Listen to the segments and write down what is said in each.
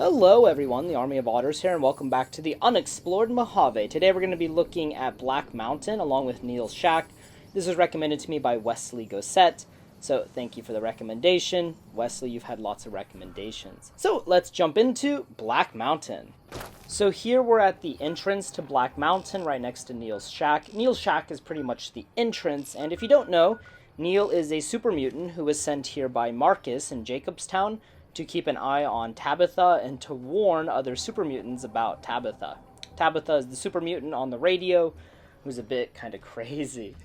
Hello everyone, the Army of Otters here, and welcome back to the Unexplored Mojave. Today we're going to be looking at Black Mountain along with Neil's Shack. This was recommended to me by Wesley Gossett, so thank you for the recommendation. Wesley, you've had lots of recommendations. So let's jump into Black Mountain. So here we're at the entrance to Black Mountain right next to Neil's Shack. Neil's Shack is pretty much the entrance, and if you don't know, Neil is a super mutant who was sent here by Marcus in Jacobstown to keep an eye on Tabitha and to warn other super mutants about Tabitha. Tabitha is the super mutant on the radio who's a bit kind of crazy.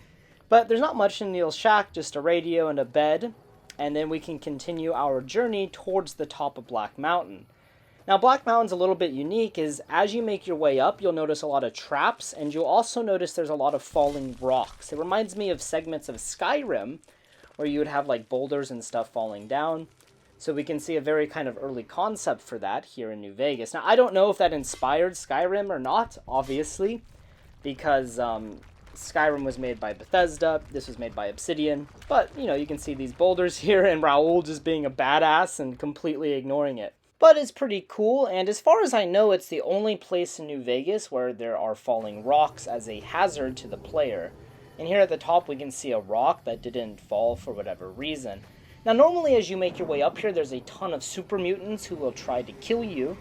But there's not much in Neil's Shack, just a radio and a bed, and then we can continue our journey towards the top of Black Mountain. Now, Black Mountain's a little bit unique, is as you make your way up, you'll notice a lot of traps, and you'll also notice there's a lot of falling rocks. It reminds me of segments of Skyrim, where you would have like boulders and stuff falling down. So we can see a very kind of early concept for that here in New Vegas. Now, I don't know if that inspired Skyrim or not, obviously, because Skyrim was made by Bethesda, this was made by Obsidian, but, you know, you can see these boulders here and Raoul just being a badass and completely ignoring it. But it's pretty cool, and as far as I know, it's the only place in New Vegas where there are falling rocks as a hazard to the player. And here at the top, we can see a rock that didn't fall for whatever reason. Now, normally as you make your way up here, there's a ton of super mutants who will try to kill you,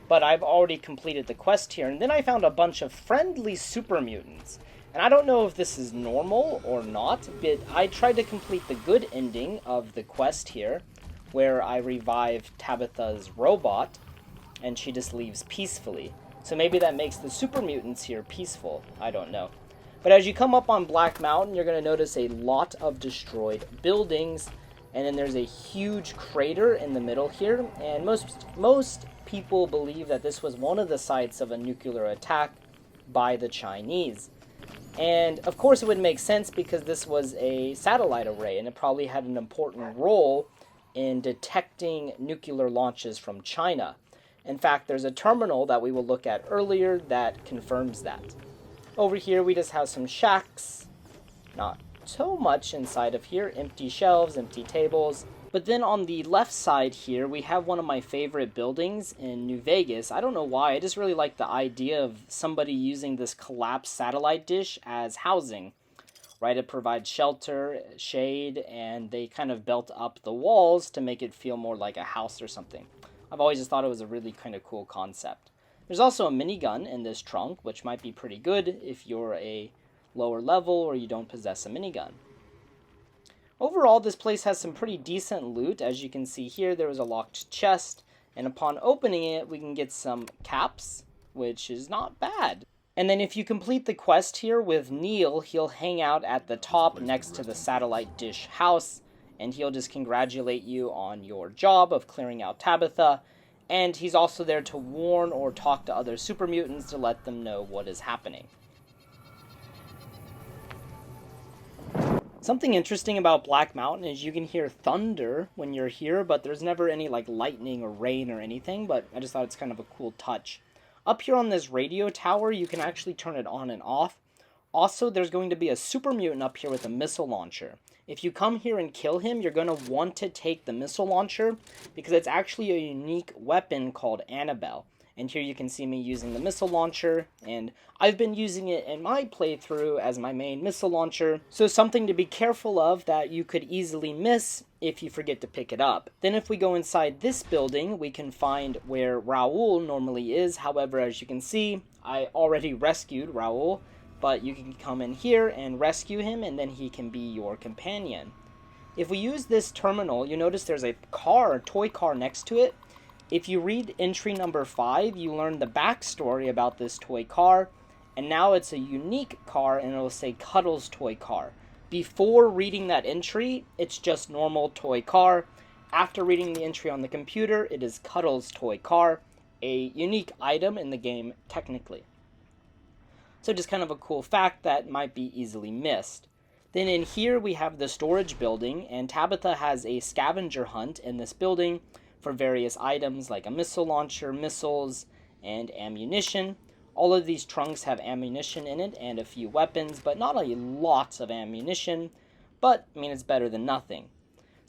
but I've already completed the quest here, and then I found a bunch of friendly super mutants. And I don't know if this is normal or not, but I tried to complete the good ending of the quest here, where I revive Tabitha's robot, and she just leaves peacefully. So maybe that makes the super mutants here peaceful, I don't know. But as you come up on Black Mountain, you're going to notice a lot of destroyed buildings, and then there's a huge crater in the middle here, and most people believe that this was one of the sites of a nuclear attack by the Chinese. And of course it would make sense because this was a satellite array, and it probably had an important role in detecting nuclear launches from China. In fact, there's a terminal that we will look at earlier that confirms that. Over here we just have some shacks, not so much inside of here, empty shelves, empty tables. But then on the left side here, we have one of my favorite buildings in New Vegas. I don't know why, I just really like the idea of somebody using this collapsed satellite dish as housing. Right, it provides shelter, shade, and they kind of built up the walls to make it feel more like a house or something. I've always just thought it was a really kind of cool concept. There's also a minigun in this trunk, which might be pretty good if you're a lower level or you don't possess a minigun. Overall, this place has some pretty decent loot. As you can see here, there was a locked chest, and upon opening it, we can get some caps, which is not bad. And then if you complete the quest here with Neil, he'll hang out at the top next to the satellite dish house, and he'll just congratulate you on your job of clearing out Tabitha, and he's also there to warn or talk to other super mutants to let them know what is happening. Something interesting about Black Mountain is you can hear thunder when you're here, but there's never any like lightning or rain or anything, but I just thought it's kind of a cool touch. Up here on this radio tower, you can actually turn it on and off. Also, there's going to be a super mutant up here with a missile launcher. If you come here and kill him, you're going to want to take the missile launcher because it's actually a unique weapon called Annabelle. And here you can see me using the missile launcher, and I've been using it in my playthrough as my main missile launcher, so something to be careful of that you could easily miss if you forget to pick it up. Then if we go inside this building, we can find where Raoul normally is. However, as you can see, I already rescued Raoul, but you can come in here and rescue him, and then he can be your companion. If we use this terminal, you notice there's a toy car next to it. If you read entry number 5, you learn the backstory about this toy car, and now it's a unique car, and it'll say Cuddles Toy Car. Before reading that entry, it's just normal toy car. After reading the entry on the computer, it is Cuddles Toy Car, a unique item in the game technically. So just kind of a cool fact that might be easily missed. Then in here we have the storage building, and Tabitha has a scavenger hunt in this building for various items like a missile launcher, missiles, and ammunition. All of these trunks have ammunition in it and a few weapons, but not a lot of ammunition. But, I mean, it's better than nothing.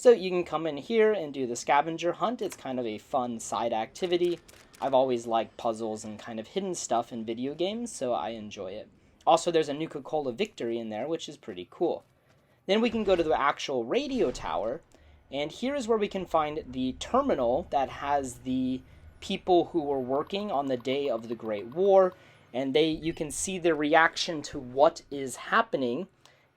So you can come in here and do the scavenger hunt. It's kind of a fun side activity. I've always liked puzzles and kind of hidden stuff in video games, so I enjoy it. Also, there's a Nuka-Cola Victory in there, which is pretty cool. Then we can go to the actual radio tower, and here is where we can find the terminal that has the people who were working on the day of the Great War, and you can see the reaction to what is happening,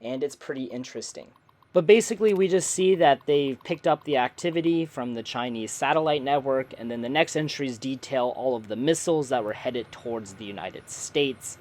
and it's pretty interesting. But basically, we just see that they've picked up the activity from the Chinese satellite network, and then the next entries detail all of the missiles that were headed towards the United States.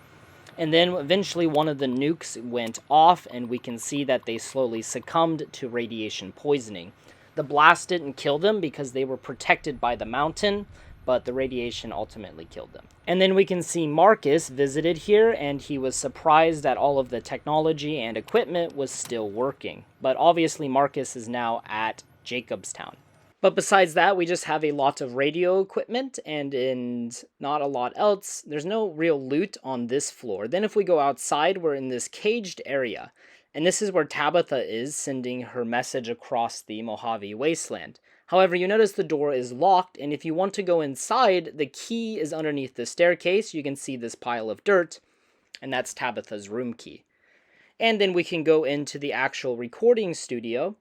And then eventually one of the nukes went off, and we can see that they slowly succumbed to radiation poisoning. The blast didn't kill them because they were protected by the mountain, but the radiation ultimately killed them. And then we can see Marcus visited here, and he was surprised that all of the technology and equipment was still working. But obviously Marcus is now at Jacobstown. But besides that, we just have a lot of radio equipment and not a lot else. There's no real loot on this floor. Then if we go outside, we're in this caged area. And this is where Tabitha is sending her message across the Mojave wasteland. However, you notice the door is locked, and if you want to go inside, the key is underneath the staircase. You can see this pile of dirt, and that's Tabitha's room key. And then we can go into the actual recording studio.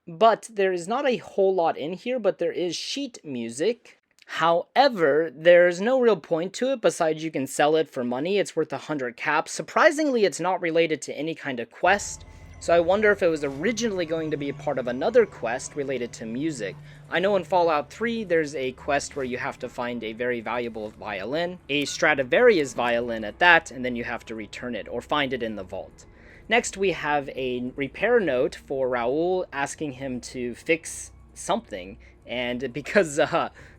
But there is not a whole lot in here, but there is sheet music. However, there's no real point to it besides you can sell it for money. It's worth 100 caps. Surprisingly, it's not related to any kind of quest. So I wonder if it was originally going to be a part of another quest related to music. I know in Fallout 3 there's a quest where you have to find a very valuable violin, a Stradivarius violin at that, and then you have to return it or find it in the vault. Next we have a repair note for Raoul asking him to fix something, and because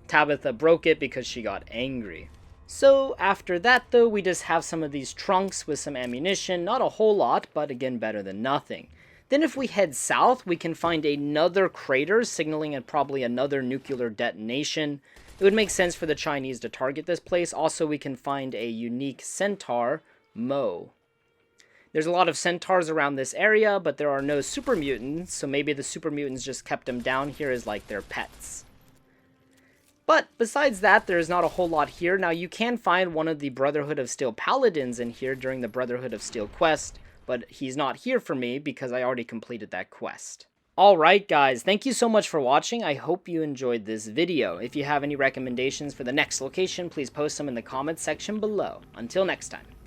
Tabitha broke it because she got angry. So after that though, we just have some of these trunks with some ammunition, not a whole lot, but again better than nothing. Then if we head south, we can find another crater signaling at probably another nuclear detonation. It would make sense for the Chinese to target this place. Also we can find a unique centaur, Mo. There's a lot of centaurs around this area, but there are no super mutants, so maybe the super mutants just kept them down here as like their pets. But besides that, there's not a whole lot here. Now, you can find one of the Brotherhood of Steel Paladins in here during the Brotherhood of Steel quest, but he's not here for me because I already completed that quest. Alright guys, thank you so much for watching. I hope you enjoyed this video. If you have any recommendations for the next location, please post them in the comments section below. Until next time.